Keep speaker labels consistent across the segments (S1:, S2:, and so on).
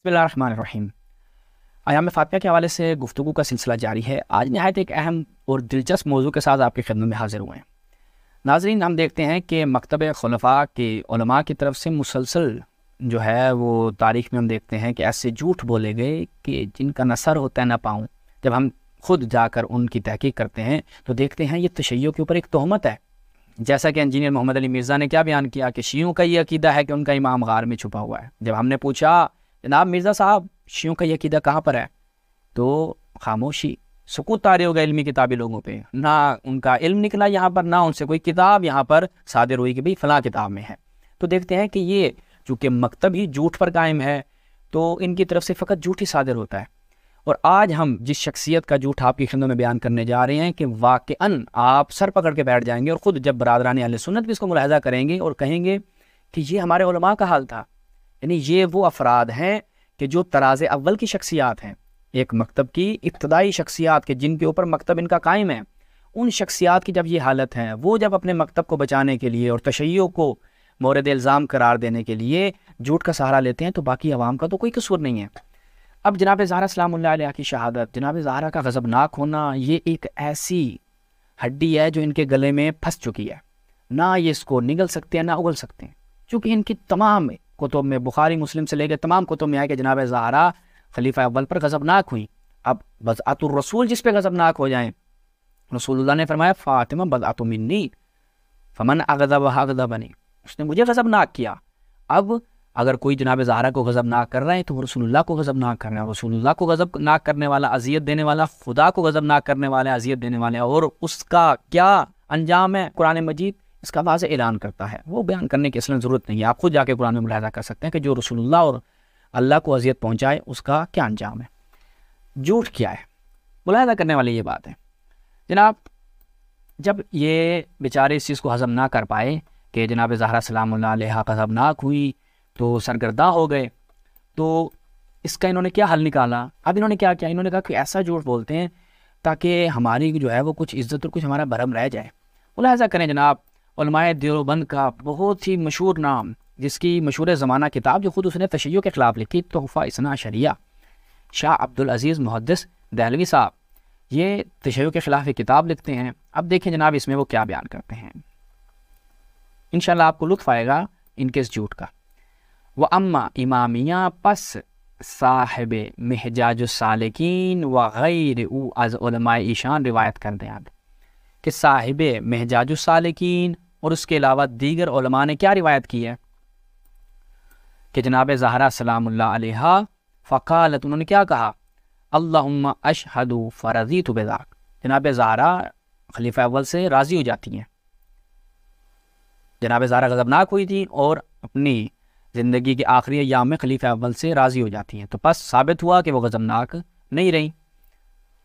S1: بسم اللہ الرحمن الرحیم۔ ایام فاطمہ کے حوالے سے گفتگو کا سلسلہ جاری ہے۔ آج نہایت ایک اہم اور دلچسپ موضوع کے ساتھ آپ کی خدمت میں حاضر ہوئے ہیں۔ ناظرین، ہم دیکھتے ہیں کہ مکتب خلفاء کے علماء کی طرف سے مسلسل جو ہے وہ تاریخ میں ہم دیکھتے ہیں کہ ایسے جھوٹ بولے گئے کہ جن کا نہ سر ہوتا ہے نہ پاؤں۔ جب ہم خود جا کر ان کی تحقیق کرتے ہیں تو دیکھتے ہیں یہ تشیع کے اوپر ایک تہمت ہے۔ جیسا کہ انجینئر محمد علی مرزا نے کیا بیان کیا کہ شیعوں کا یہ عقیدہ ہے کہ ان کا امام غار میں چھپا ہوا ہے۔ جب ہم نے پوچھا جناب مرزا صاحب شیعوں کا یہ عقیدہ کہاں پر ہے، تو خاموشی، سکوت طاری ہو گیا علمی کتابی لوگوں پہ۔ نہ ان کا علم نکلا یہاں پر، نہ ان سے کوئی کتاب یہاں پر صادر ہوئی کہ بھئی فلاں کتاب میں ہے۔ تو دیکھتے ہیں کہ یہ چونکہ مکتب ہی جھوٹ پر قائم ہے تو ان کی طرف سے فقط جھوٹ ہی صادر ہوتا ہے۔ اور آج ہم جس شخصیت کا جھوٹ آپ کی خدمت میں بیان کرنے جا رہے ہیں کہ واقعاً آپ سر پکڑ کے بیٹھ جائیں گے، اور خود جب برادران اہل سنت بھی اس کو ملاحظہ کریں گے اور کہیں گے کہ یہ ہمارے علماء کا حال تھا۔ یعنی یہ وہ افراد ہیں کہ جو طراز اول کی شخصیات ہیں، ایک مکتب کی ابتدائی شخصیات کے جن کے اوپر مکتب ان کا قائم ہے، ان شخصیات کی جب یہ حالت ہے، وہ جب اپنے مکتب کو بچانے کے لیے اور تشیع کو مورد الزام قرار دینے کے لیے جھوٹ کا سہارا لیتے ہیں تو باقی عوام کا تو کوئی قصور نہیں ہے۔ اب جناب زہرا سلام اللہ علیہ کی شہادت، جناب زہرا کا غضبناک ہونا، یہ ایک ایسی ہڈی ہے جو ان کے گلے میں پھنس چکی ہے، نہ یہ اس کو نگل سکتے ہیں نہ اگل سکتے ہیں، چونکہ ان کی تمام کتب میں، بخاری مسلم سے لے کے تمام کتب میں آئے کہ جناب زہرا خلیفہ اول پر غضبناک ہوئیں۔ اب بضعۃ الرسول جس پہ غضبناک ہو جائیں، رسول اللہ نے فرمایا فاطمہ بضعۃ منی فمن اغضبها اغضبنی، اس نے مجھے غضبناک کیا۔ اب اگر کوئی جناب زہرا کو غضبناک کر رہا ہے تو وہ رسول اللہ کو غضبناک کر رہا ہے۔ رسول اللہ کو غضبناک کرنے والا، اذیت دینے والا، خدا کو غضبناک کرنے والا، اذیت دینے والے، اور اس کا کیا انجام ہے قرآن مجید اس کا واضح اعلان کرتا ہے۔ وہ بیان کرنے کی اصلاً ضرورت نہیں ہے، آپ خود جا کے قرآن میں ملاحظہ کر سکتے ہیں کہ جو رسول اللہ اور اللہ کو اذیت پہنچائے اس کا کیا انجام ہے۔ جھوٹ کیا ہے، ملاحظہ کرنے والی یہ بات ہے جناب۔ جب یہ بیچارے اس چیز کو ہضم نہ کر پائے کہ جناب زہرا سلام اللہ علیہ غضبناک ہوئی تو سرگرداں ہو گئے، تو اس کا انہوں نے کیا حل نکالا؟ اب انہوں نے کیا کیا؟ انہوں نے کہا کہ ایسا جھوٹ بولتے ہیں تاکہ ہماری جو ہے وہ کچھ عزت اور کچھ ہمارا بھرم رہ جائے۔ ملاحظہ کریں جناب، علماء دیوبند کا بہت ہی مشہور نام، جس کی مشہور زمانہ کتاب جو خود اس نے تشیع کے خلاف لکھی، تحفہ اثنا عشریہ، شاہ عبدالعزیز محدث دہلوی صاحب، یہ تشیع کے خلاف ایک کتاب لکھتے ہیں۔ اب دیکھیں جناب اس میں وہ کیا بیان کرتے ہیں، انشاءاللہ آپ کو لطف آئے گا ان کے اس جھوٹ کا۔ وَأَمَّا امامیہ پس صاحب محجاج السالکین وغیر او از علماء ایشان روایت کر دیں کہ صاحب محجاج السالکین اور اس کے علاوہ دیگر علماء نے کیا روایت کی ہے کہ جناب زہرا سلام اللہ علیہ فقالت، انہوں نے کیا کہا، اللہم اشہد فرضیت بذاک، جناب زہرا خلیفہ اول سے راضی ہو جاتی ہیں۔ جناب زہرا غضبناک ہوئی تھی اور اپنی زندگی کے آخری ایام میں خلیفہ اول سے راضی ہو جاتی ہیں، تو پس ثابت ہوا کہ وہ غضبناک نہیں رہیں۔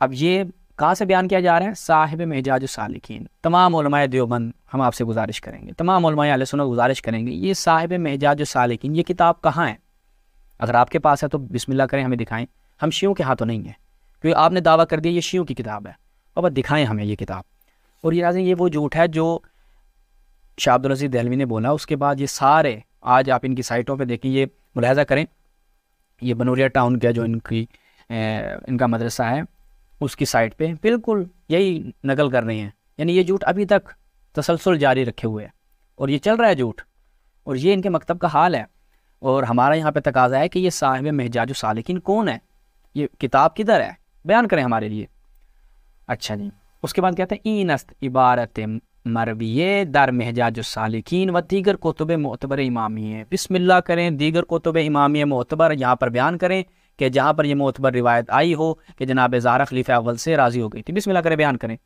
S1: اب یہ کہاں سے بیان کیا جا رہا ہے؟ صاحب محجاج السالکین۔ تمام علماء دیوبند ہم آپ سے گزارش کریں گے، تمام علماء اہل سنت گزارش کریں گے، یہ صاحب محجاج السالکین یہ کتاب کہاں ہے؟ اگر آپ کے پاس ہے تو بسم اللہ کریں، ہمیں دکھائیں۔ ہم شیعوں کے ہاتھوں نہیں ہے، کیونکہ آپ نے دعویٰ کر دیا یہ شیعوں کی کتاب ہے، بابا دکھائیں ہمیں یہ کتاب۔ اور یہ وہ جھوٹ ہے جو شاہ عبدالعزیز دہلوی نے بولا۔ اس کے بعد یہ سارے آج آپ ان کی سائٹوں پہ دیکھیں، یہ ملاحظہ کریں، یہ بنوریا ٹاؤن کا جو ان کا مدرسہ ہے اس کی سائٹ پہ بالکل یہی نقل کر رہے ہیں۔ یعنی یہ جھوٹ ابھی تک تسلسل جاری رکھے ہوئے ہے اور یہ چل رہا ہے جھوٹ، اور یہ ان کے مکتب کا حال ہے۔ اور ہمارا یہاں پہ تقاضا ہے کہ یہ صاحب محجاج السالکین کون ہے، یہ کتاب کدھر ہے، بیان کریں ہمارے لیے۔ اچھا جی، اس کے بعد کہتے ہیں اینست عبارت مرویہ در محجاج السالکین و دیگر کتب معتبر امامیہ، بسم اللہ کریں، دیگر کتب امامیہ معتبر یہاں پر بیان کریں کہ جہاں پر یہ معتبر روایت آئی ہو کہ جناب زہرا خلیفہ اول سے راضی ہو گئی تھی، بسم اللہ کریں بیان کریں۔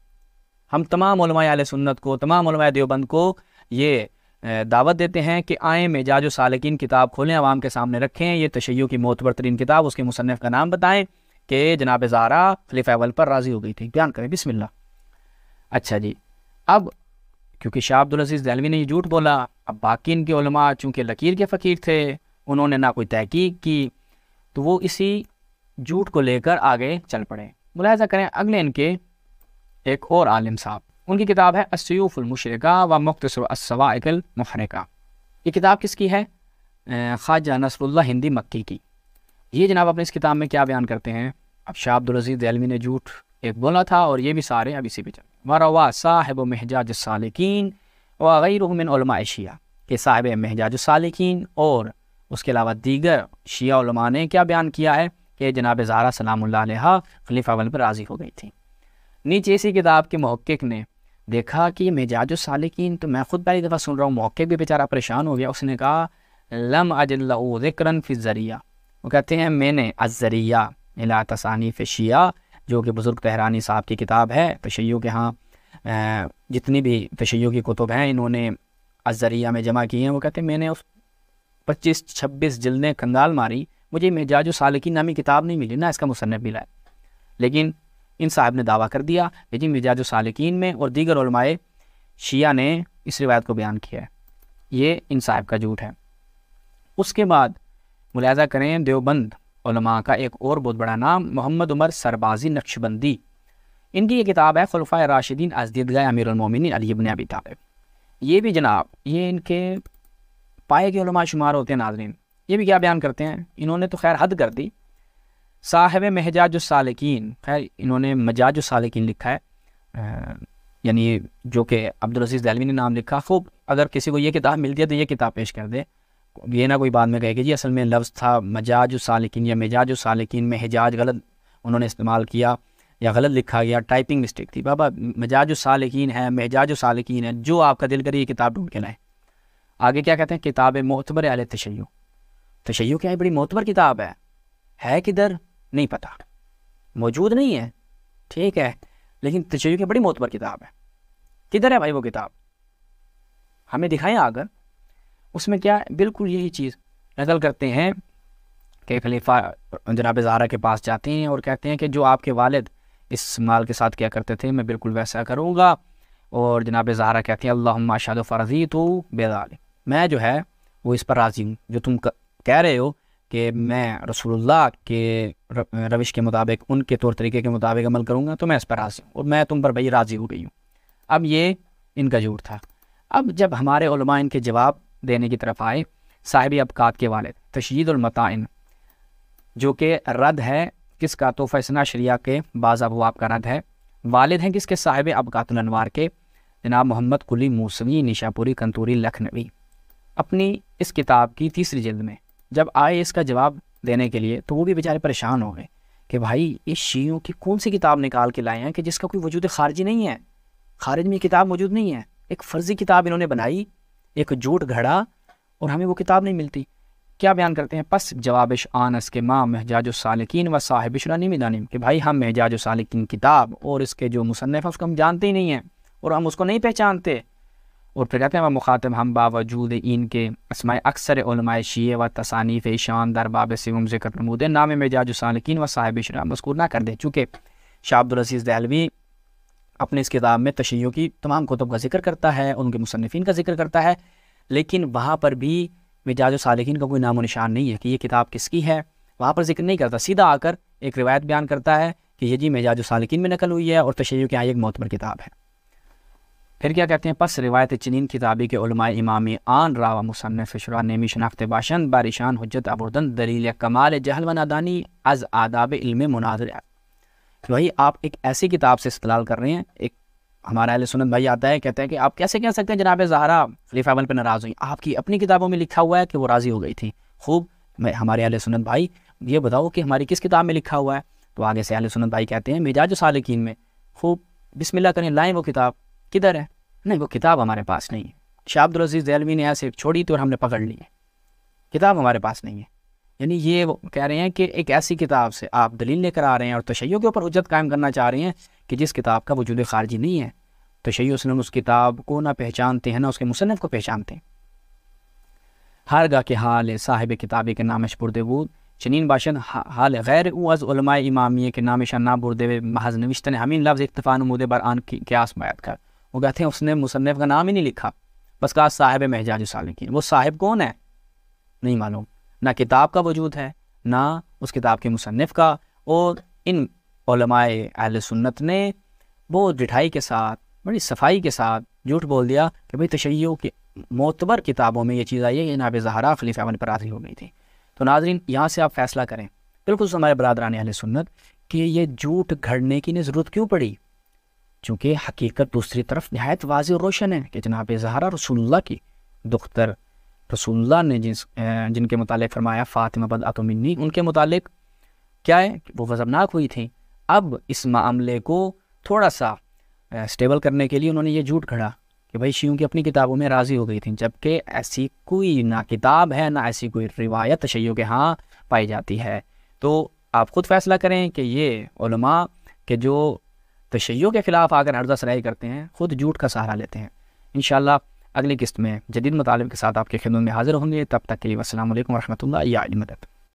S1: ہم تمام علماء اہل سنت کو، تمام علماء دیوبند کو یہ دعوت دیتے ہیں کہ آئیں محجاج السالکین کتاب کھولیں، عوام کے سامنے رکھیں، یہ تشیع کی معتبر ترین کتاب، اس کے مصنف کا نام بتائیں کہ جناب زہرا خلیفہ اول پر راضی ہو گئی تھی، بیان کریں بسم اللہ۔ اچھا جی، اب کیونکہ شاہ عبدالعزیز دہلوی نے یہ جھوٹ بولا، اب باقی ان کے علماء چونکہ لکیر کے فقیر تھے، انہوں نے نہ کوئی تحقیق کی، تو وہ اسی جھوٹ کو لے کر آگے چل پڑے۔ ملاحظہ کریں اگلے ان کے ایک اور عالم صاحب، ان کی کتاب ہے السیوف المشرقہ و مختصر الصواعق المحرقہ۔ یہ کتاب کس کی ہے؟ خواجہ نصر اللہ ہندی مکی کی۔ یہ جناب اپنے اس کتاب میں کیا بیان کرتے ہیں؟ اب شاہ عبدالعزیز دہلوی نے جھوٹ ایک بولا تھا اور یہ بھی سارے اب اسی پہ چل وَرَوَى صاحب محجاج السالکین وغیرہ من علماء شیعہ، کہ صاحب محجاج السالکین اور اس کے علاوہ دیگر شیعہ علماء نے کیا بیان کیا ہے کہ جناب زہرا سلام اللہ علیہ خلیفہ اول پر راضی ہو گئی تھی۔ نیچے اسی کتاب کے محقق نے دیکھا کہ یہ محجاج السالکین تو میں خود پہلی دفعہ سن رہا ہوں، محقق بھی بیچارہ پریشان ہو گیا، اس نے کہا لم اجد له ذکرا فی الذریعہ، وہ کہتے ہیں میں نے الذریعہ الی تصانیف شیعہ، جو کہ بزرگ طہرانی صاحب کی کتاب ہے، تشیع کے ہاں جتنی بھی تشیع کی کتب ہیں انہوں نے الذریعہ میں جمع کی ہیں، وہ کہتے ہیں میں نے اس 25-26 جلدیں کنگال ماری، مجھے محجاج السالکین نامی کتاب نہیں ملی، نہ اس کا مصنف ملا ہے، لیکن ان صاحب نے دعویٰ کر دیا کہ جی محجاج السالکین میں اور دیگر علماء شیعہ نے اس روایت کو بیان کیا ہے، یہ ان صاحب کا جھوٹ ہے۔ اس کے بعد ملاحظہ کریں دیوبند علماء کا ایک اور بہت بڑا نام محمد عمر سربازی نقشبندی، ان کی یہ کتاب ہے خلفائے راشدین از دیدگاہ امیر المومنین علی بن ابی طالب، یہ بھی جناب یہ ان کے پائے کے علماء شمار ہوتے ہیں۔ ناظرین یہ بھی کیا بیان کرتے ہیں، انہوں نے تو خیر حد کر دی، صاحب محجاج السالکین، خیر انہوں نے مجاج السالکین لکھا ہے، یعنی جو کہ عبدالعزیز دہلوی نے نام لکھا۔ خوب اگر کسی کو یہ کتاب ملتی ہے تو یہ کتاب پیش کر دے، یہ نہ کوئی بعد میں کہے کہ جی اصل میں لفظ تھا مجاج السالکین یا مجاج السالکین میں حجاج غلط انہوں نے استعمال کیا یا غلط لکھا گیا، ٹائپنگ مسٹیک تھی۔ بابا مجاج السالکین ہے، محجاج السالکین ہے، جو آپ کا دل کرے یہ کتاب ڈھونڈ کے لائیں۔ آگے کیا کہتے ہیں، کتاب معتبر اہل تشیع، تشیع کیا ہے، بڑی معتبر کتاب ہے کدھر نہیں پتہ، موجود نہیں ہے، ٹھیک ہے، لیکن تشیع کی بڑی معتبر کتاب ہے، کدھر ہے بھائی وہ کتاب، ہمیں دکھائیں آگر۔ اس میں کیا بالکل یہی چیز نقل کرتے ہیں کہ خلیفہ جناب زہرا کے پاس جاتے ہیں اور کہتے ہیں کہ جو آپ کے والد اس مال کے ساتھ کیا کرتے تھے میں بالکل ویسا کروں گا، اور جناب زہرا کہتے ہیں اللہم اشہد فرضیت بذالک، میں جو ہے وہ اس پر راضی ہوں، جو تم کہہ رہے ہو کہ میں رسول اللہ کے روش کے مطابق ان کے طور طریقے کے مطابق عمل کروں گا تو میں اس پر راضی ہوں، اور میں تم پر بھائی راضی ہو گئی ہوں۔ اب یہ ان کا جھوٹ تھا۔ اب جب ہمارے علماء ان کے جواب دینے کی طرف آئے، صاحب ابقات کے والد تشیید المتائن، جو کہ رد ہے کس کا، تحفہ اثنا عشریہ کے بعض ابواب کا رد ہے، والد ہیں کس کے، صاحب ابقات الانوار کے جناب محمد قلی موسوی نیشاپوری کنتوری لکھنوی، اپنی اس کتاب کی 3ری جلد میں جب آئے اس کا جواب دینے کے لیے تو وہ بھی بیچارے پریشان ہو گئے کہ بھائی اس شیعوں کی کون سی کتاب نکال کے لائے ہیں کہ جس کا کوئی وجود خارجی نہیں ہے، خارج میں کتاب موجود نہیں ہے، ایک فرضی کتاب انہوں نے بنائی، ایک جھوٹ گھڑا، اور ہمیں وہ کتاب نہیں ملتی۔ کیا بیان کرتے ہیں، پس جوابش آنس کے ماں محجاج السالکین و صاحب شرانی میدانیم، کہ بھائی ہم محجاج السالکین کتاب اور اس کے جو مصنف ہیں اس کو ہم جانتے ہی نہیں ہیں اور ہم اس کو نہیں پہچانتے، اور پھر کہتے ہیں وہ مخاطب ہم باوجود ان کے اسماء اکثر علماء شیعہ و تصانیف شان در باب سوم ذکر نمود نام محجاج السالکین و صاحب شرانی مذکور نہ کر دیں، چونکہ شاہ عبدالعزیز دہلوی اپنے اس کتاب میں تشیع کی تمام کتب کا ذکر کرتا ہے، ان کے مصنفین کا ذکر کرتا ہے، لیکن وہاں پر بھی محجاج السالکین کا کوئی نام و نشان نہیں ہے کہ یہ کتاب کس کی ہے، وہاں پر ذکر نہیں کرتا، سیدھا آ کر ایک روایت بیان کرتا ہے کہ یہ جی محجاج السالکین میں نقل ہوئی ہے اور تشیع کی ایک معتبر کتاب ہے۔ پھر کیا کہتے ہیں، پس روایت چنین کتابی کے علماء امامی آن راوا مصنف شرح نیمی شناخت باشند باریشان حجت ابردن دلیل کمال جہل و نادانی از آداب علم مناظر، کہ بھائی آپ ایک ایسی کتاب سے استدلال کر رہے ہیں، ایک ہمارا اہل سنت بھائی آتا ہے کہتا ہے کہ آپ کیسے کہہ سکتے ہیں جناب زہرا خلیفہ اول پہ ناراض ہوئی، آپ کی اپنی کتابوں میں لکھا ہوا ہے کہ وہ راضی ہو گئی تھی۔ خوب ہمارے اہل سنت بھائی یہ بتاؤ کہ ہماری کس کتاب میں لکھا ہوا ہے، تو آگے سے اہل سنت بھائی کہتے ہیں محجاج السالکین میں۔ خوب بسم اللہ کریں، لائیں وہ کتاب، کدھر ہے؟ نہیں وہ کتاب ہمارے پاس نہیں ہے، شاہ عبدالعزیز دہلوی نے ایسے چھوڑی تو اور ہم نے پکڑ لی ہے، کتاب ہمارے پاس نہیں ہے۔ یعنی یہ وہ کہہ رہے ہیں کہ ایک ایسی کتاب سے آپ دلیل لے کر آ رہے ہیں اور تشیع کے اوپر حجت قائم کرنا چاہ رہے ہیں کہ جس کتاب کا وجود خارجی نہیں ہے، تشیع اسلم اس کتاب کو نہ پہچانتے ہیں نہ اس کے مصنف کو پہچانتے ہیں۔ ہرگاہ کے حال صاحب کتابی کے نامش بردے بود چنین باشد حال غیر او از علماء امامیہ کے نامشان نہ بردے محض نوشتن ہمین لفظ اکتفا نمودے بر آن قیاس بیعت کر، وہ کہتے ہیں اس نے مصنف کا نام ہی نہیں لکھا، بس کہا صاحب محجاج السالکین، وہ صاحب کون ہے نہیں معلوم، نہ کتاب کا وجود ہے نہ اس کتاب کے مصنف کا، اور ان علماء اہل سنت نے بہت ڈٹھائی کے ساتھ بڑی صفائی کے ساتھ جھوٹ بول دیا کہ بھئی تشیع کی معتبر کتابوں میں یہ چیز آئی ہے، جناب زہرا خلیفہ اول پر راضی ہو گئی تھی۔ تو ناظرین یہاں سے آپ فیصلہ کریں بالکل ہمارے برادران اہل سنت کہ یہ جھوٹ گھڑنے کی ضرورت کیوں پڑی، چونکہ حقیقت دوسری طرف نہایت واضح اور روشن ہے کہ جناب زہرا رسول اللہ کی دختر، رسول اللہ نے جن کے متعلق فرمایا فاطمہ بدعۃ منی، ان کے متعلق کیا ہے کہ وہ غضبناک ہوئی تھیں۔ اب اس معاملے کو تھوڑا سا سٹیبل کرنے کے لیے انہوں نے یہ جھوٹ گھڑا کہ بھائی شیعوں کی اپنی کتابوں میں راضی ہو گئی تھیں، جبکہ ایسی کوئی نہ کتاب ہے نہ ایسی کوئی روایت تشیع کے ہاں پائی جاتی ہے۔ تو آپ خود فیصلہ کریں کہ یہ علماء کہ جو تشیع کے خلاف آ کر عرضہ سرائی کرتے ہیں خود جھوٹ کا سہارا لیتے ہیں۔ انشاءاللہ اگلی قسط میں جدید مطالب کے ساتھ آپ کی خدمت میں حاضر ہوں گے، تب تک کے لیے السلام علیکم ورحمۃ اللہ یا علی مدد۔